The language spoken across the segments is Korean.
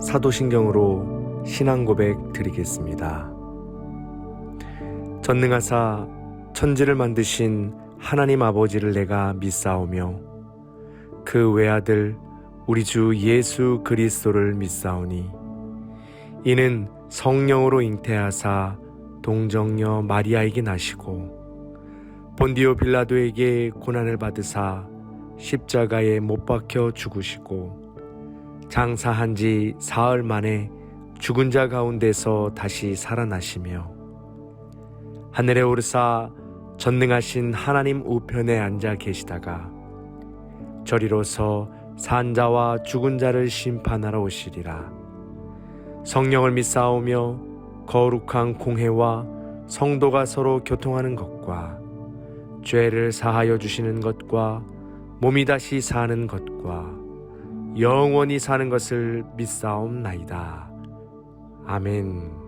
사도신경으로 신앙 고백 드리겠습니다. 전능하사 천지를 만드신 하나님 아버지를 내가 믿사오며 그 외아들 우리 주 예수 그리스도를 믿사오니 이는 성령으로 잉태하사 동정녀 마리아에게 나시고 본디오 빌라도에게 고난을 받으사 십자가에 못 박혀 죽으시고 장사한 지 사흘 만에 죽은 자 가운데서 다시 살아나시며 하늘에 오르사 전능하신 하나님 우편에 앉아 계시다가 저리로서 산자와 죽은 자를 심판하러 오시리라. 성령을 믿사오며 거룩한 공회와 성도가 서로 교통하는 것과 죄를 사하여 주시는 것과 몸이 다시 사는 것과 영원히 사는 것을 믿사옵나이다. 아멘.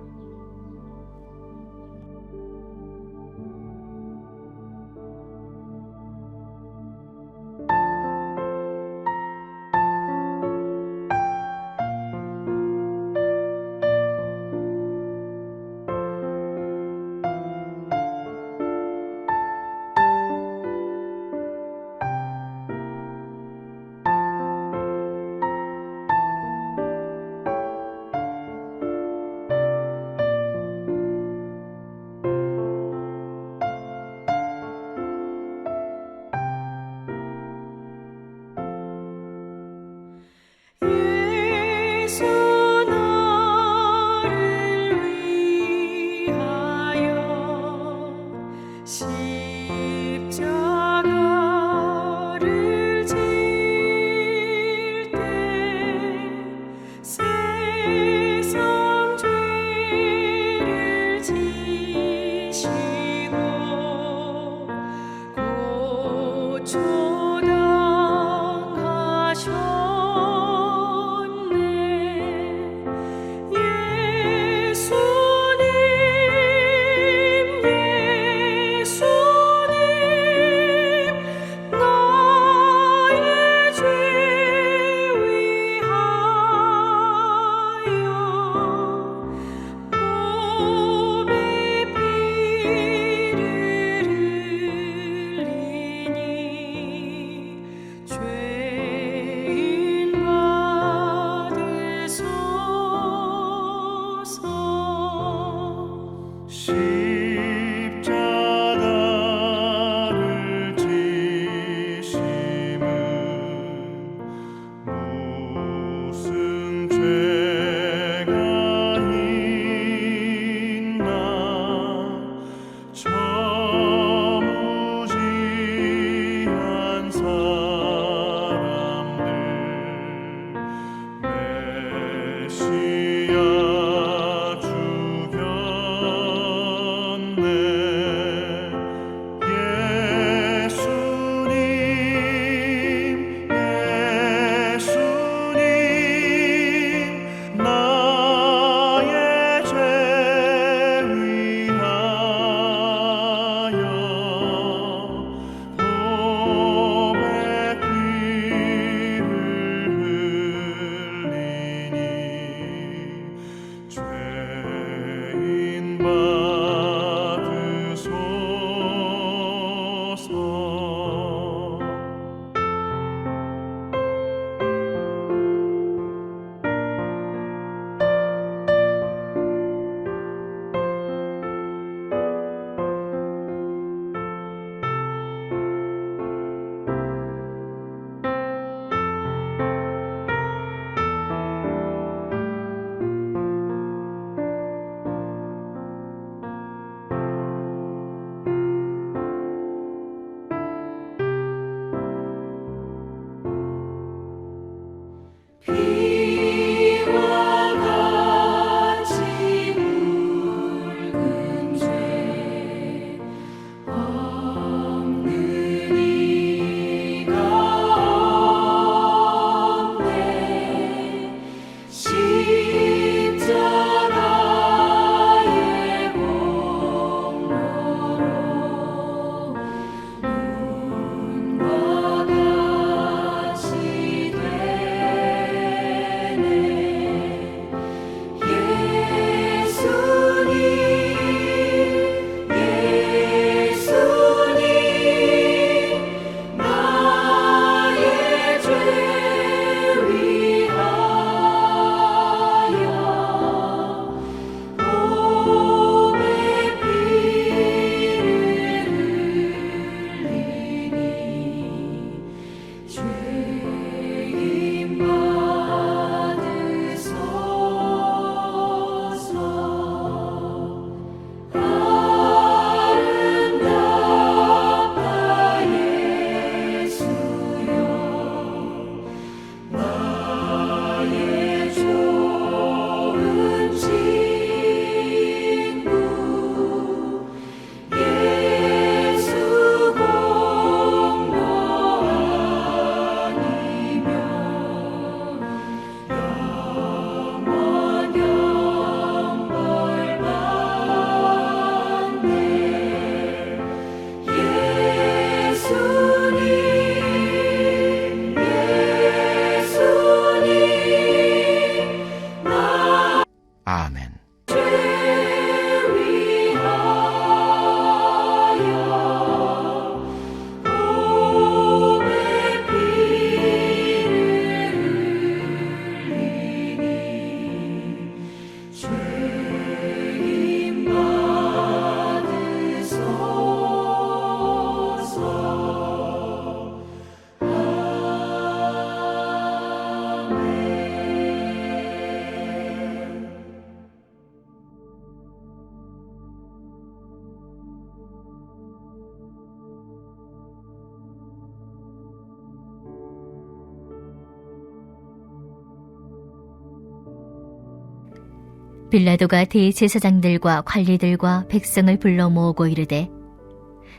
빌라도가 대제사장들과 관리들과 백성을 불러 모으고 이르되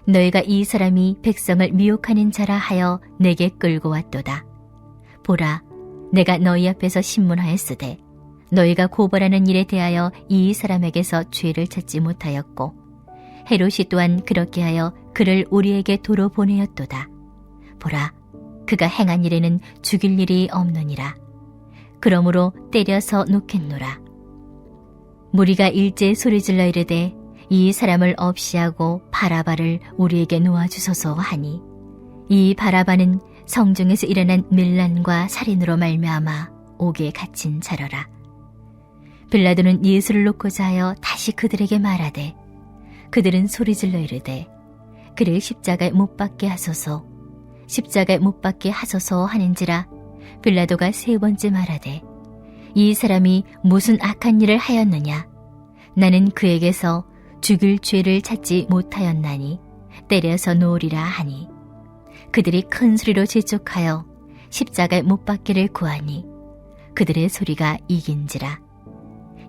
너희가 이 사람이 백성을 미혹하는 자라 하여 내게 끌고 왔도다. 보라, 내가 너희 앞에서 신문하였으되 너희가 고발하는 일에 대하여 이 사람에게서 죄를 찾지 못하였고 헤롯이 또한 그렇게 하여 그를 우리에게 도로 보내었도다. 보라, 그가 행한 일에는 죽일 일이 없느니라. 그러므로 때려서 놓겠노라. 무리가 일제히 소리질러 이르되 이 사람을 없이하고 바라바를 우리에게 놓아주소서 하니 이 바라바는 성중에서 일어난 밀란과 살인으로 말미암아 옥에 갇힌 자러라. 빌라도는 예수를 놓고자 하여 다시 그들에게 말하되 그들은 소리질러 이르되 그를 십자가에 못 박게 하소서, 십자가에 못 박게 하소서 하는지라. 빌라도가 세 번째 말하되 이 사람이 무슨 악한 일을 하였느냐? 나는 그에게서 죽일 죄를 찾지 못하였나니 때려서 놓으리라 하니 그들이 큰 소리로 재촉하여 십자가에 못 박기를 구하니 그들의 소리가 이긴지라.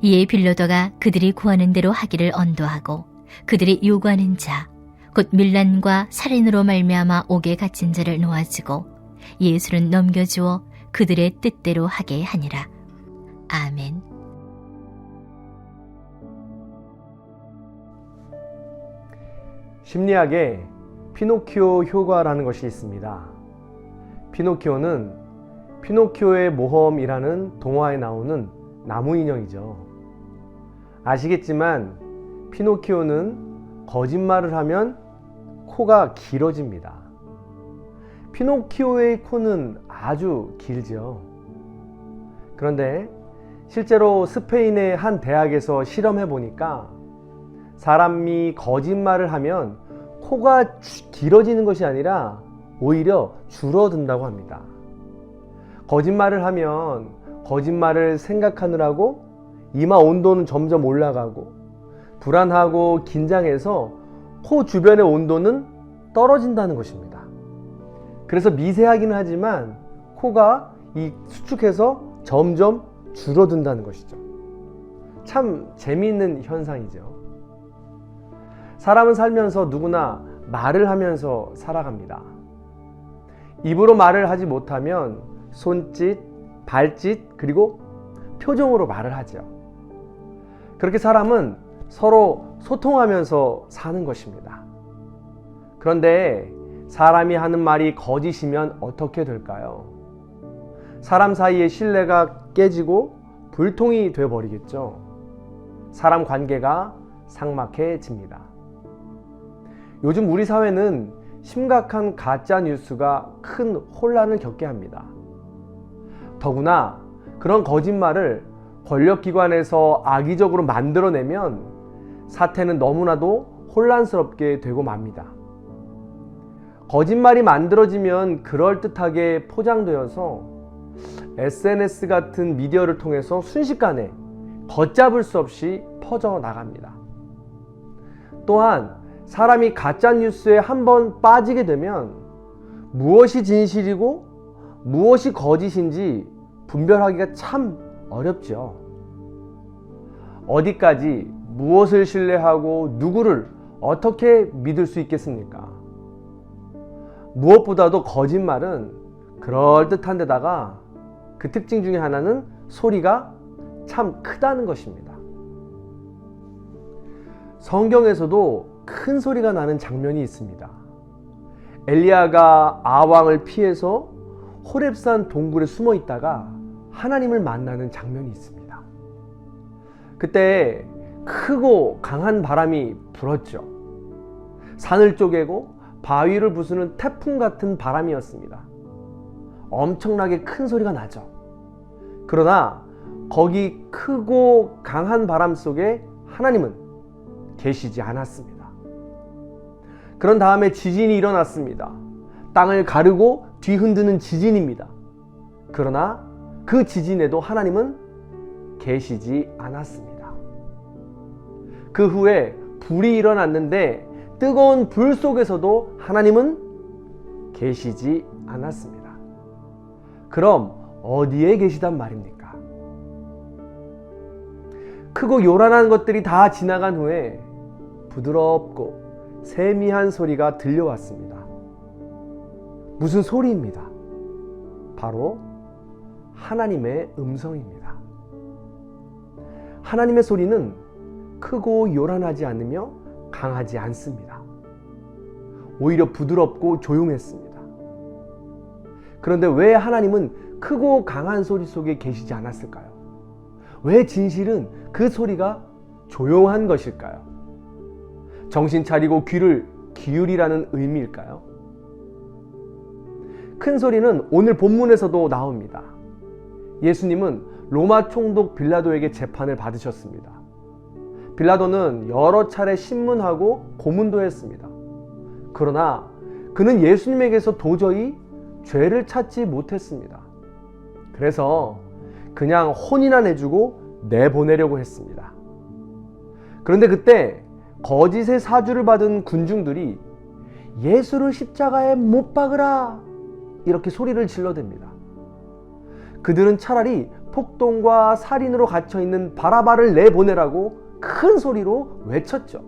이에 빌라도가 그들이 구하는 대로 하기를 언도하고 그들이 요구하는 자 곧 밀란과 살인으로 말미암아 옥에 갇힌 자를 놓아주고 예수는 넘겨주어 그들의 뜻대로 하게 하니라. 아멘. 심리학에 피노키오 효과라는 것이 있습니다. 피노키오는 피노키오의 모험이라는 동화에 나오는 나무 인형이죠. 아시겠지만 피노키오는 거짓말을 하면 코가 길어집니다. 피노키오의 코는 아주 길죠. 그런데 실제로 스페인의 한 대학에서 실험해 보니까 사람이 거짓말을 하면 코가 길어지는 것이 아니라 오히려 줄어든다고 합니다. 거짓말을 하면 거짓말을 생각하느라고 이마 온도는 점점 올라가고 불안하고 긴장해서 코 주변의 온도는 떨어진다는 것입니다. 그래서 미세하기는 하지만 코가 수축해서 점점 줄어든다는 것이죠. 참 재미있는 현상이죠. 사람은 살면서 누구나 말을 하면서 살아갑니다. 입으로 말을 하지 못하면 손짓, 발짓, 그리고 표정으로 말을 하죠. 그렇게 사람은 서로 소통하면서 사는 것입니다. 그런데 사람이 하는 말이 거짓이면 어떻게 될까요? 사람 사이의 신뢰가 깨지고 불통이 되어버리겠죠. 사람 관계가 삭막해집니다. 요즘 우리 사회는 심각한 가짜 뉴스가 큰 혼란을 겪게 합니다. 더구나 그런 거짓말을 권력기관에서 악의적으로 만들어내면 사태는 너무나도 혼란스럽게 되고 맙니다. 거짓말이 만들어지면 그럴듯하게 포장되어서 SNS 같은 미디어를 통해서 순식간에 걷잡을 수 없이 퍼져나갑니다. 또한 사람이 가짜뉴스에 한번 빠지게 되면 무엇이 진실이고 무엇이 거짓인지 분별하기가 참 어렵죠. 어디까지 무엇을 신뢰하고 누구를 어떻게 믿을 수 있겠습니까? 무엇보다도 거짓말은 그럴듯한 데다가 그 특징 중에 하나는 소리가 참 크다는 것입니다. 성경에서도 큰 소리가 나는 장면이 있습니다. 엘리야가 아왕을 피해서 호렙산 동굴에 숨어 있다가 하나님을 만나는 장면이 있습니다. 그때 크고 강한 바람이 불었죠. 산을 쪼개고 바위를 부수는 태풍 같은 바람이었습니다. 엄청나게 큰 소리가 나죠. 그러나 거기 크고 강한 바람 속에 하나님은 계시지 않았습니다. 그런 다음에 지진이 일어났습니다. 땅을 가르고 뒤흔드는 지진입니다. 그러나 그 지진에도 하나님은 계시지 않았습니다. 그 후에 불이 일어났는데 뜨거운 불 속에서도 하나님은 계시지 않았습니다. 그럼 어디에 계시단 말입니까? 크고 요란한 것들이 다 지나간 후에 부드럽고 세미한 소리가 들려왔습니다. 무슨 소리입니다. 바로 하나님의 음성입니다. 하나님의 소리는 크고 요란하지 않으며 강하지 않습니다. 오히려 부드럽고 조용했습니다. 그런데 왜 하나님은 크고 강한 소리 속에 계시지 않았을까요? 왜 진실은 그 소리가 조용한 것일까요? 정신 차리고 귀를 기울이라는 의미일까요? 큰 소리는 오늘 본문에서도 나옵니다. 예수님은 로마 총독 빌라도에게 재판을 받으셨습니다. 빌라도는 여러 차례 신문하고 고문도 했습니다. 그러나 그는 예수님에게서 도저히 죄를 찾지 못했습니다. 그래서 그냥 혼이나 내주고 내보내려고 했습니다. 그런데 그때 거짓의 사주를 받은 군중들이 예수를 십자가에 못 박으라 이렇게 소리를 질러댑니다. 그들은 차라리 폭동과 살인으로 갇혀있는 바라바를 내보내라고 큰 소리로 외쳤죠.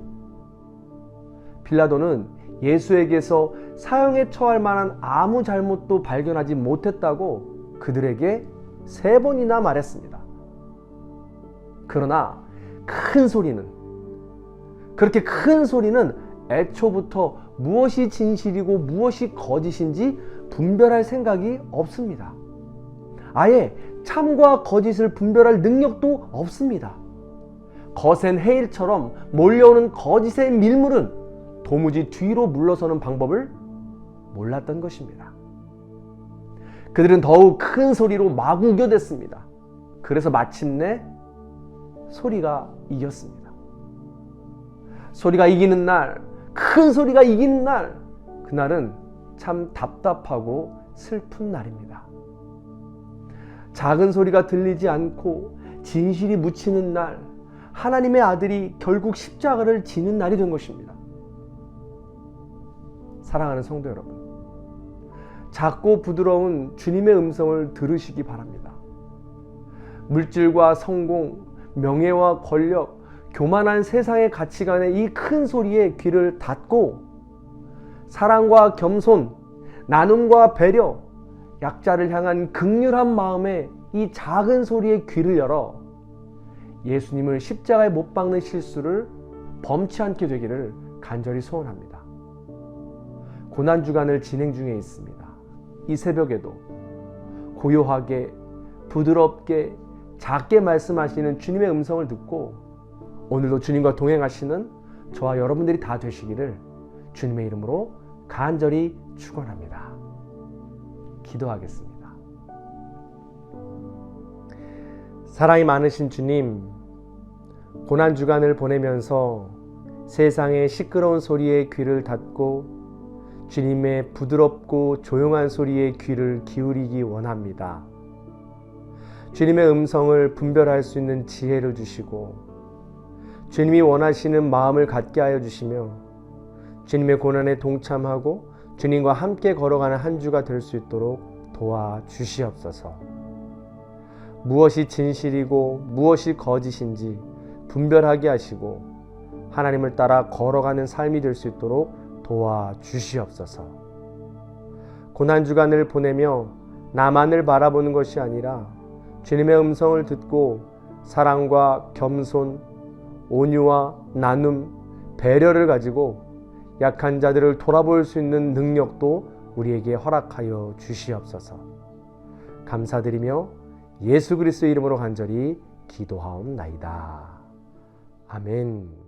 빌라도는 예수에게서 사형에 처할 만한 아무 잘못도 발견하지 못했다고 그들에게 3번이나 말했습니다. 그러나 그렇게 큰 소리는 애초부터 무엇이 진실이고 무엇이 거짓인지 분별할 생각이 없습니다. 아예 참과 거짓을 분별할 능력도 없습니다. 거센 해일처럼 몰려오는 거짓의 밀물은 도무지 뒤로 물러서는 방법을 몰랐던 것입니다. 그들은 더욱 큰 소리로 마구 우겨댔습니다. 그래서 마침내 소리가 이겼습니다. 소리가 이기는 날, 큰 소리가 이기는 날, 그날은 참 답답하고 슬픈 날입니다. 작은 소리가 들리지 않고 진실이 묻히는 날, 하나님의 아들이 결국 십자가를 지는 날이 된 것입니다. 사랑하는 성도 여러분, 작고 부드러운 주님의 음성을 들으시기 바랍니다. 물질과 성공, 명예와 권력, 교만한 세상의 가치관의 이 큰 소리에 귀를 닫고 사랑과 겸손, 나눔과 배려, 약자를 향한 긍휼한 마음에 이 작은 소리에 귀를 열어 예수님을 십자가에 못 박는 실수를 범치 않게 되기를 간절히 소원합니다. 고난주간을 진행 중에 있습니다. 이 새벽에도 고요하게, 부드럽게, 작게 말씀하시는 주님의 음성을 듣고 오늘도 주님과 동행하시는 저와 여러분들이 다 되시기를 주님의 이름으로 간절히 축원합니다. 기도하겠습니다. 사랑이 많으신 주님, 고난주간을 보내면서 세상의 시끄러운 소리에 귀를 닫고 주님의 부드럽고 조용한 소리에 귀를 기울이기 원합니다. 주님의 음성을 분별할 수 있는 지혜를 주시고 주님이 원하시는 마음을 갖게 하여 주시며 주님의 고난에 동참하고 주님과 함께 걸어가는 한 주가 될 수 있도록 도와주시옵소서. 무엇이 진실이고 무엇이 거짓인지 분별하게 하시고 하나님을 따라 걸어가는 삶이 될 수 있도록 도와주시옵소서. 고난주간을 보내며 나만을 바라보는 것이 아니라 주님의 음성을 듣고 사랑과 겸손, 온유와 나눔, 배려를 가지고 약한 자들을 돌아볼 수 있는 능력도 우리에게 허락하여 주시옵소서. 감사드리며 예수 그리스도의 이름으로 간절히 기도하옵나이다. 아멘.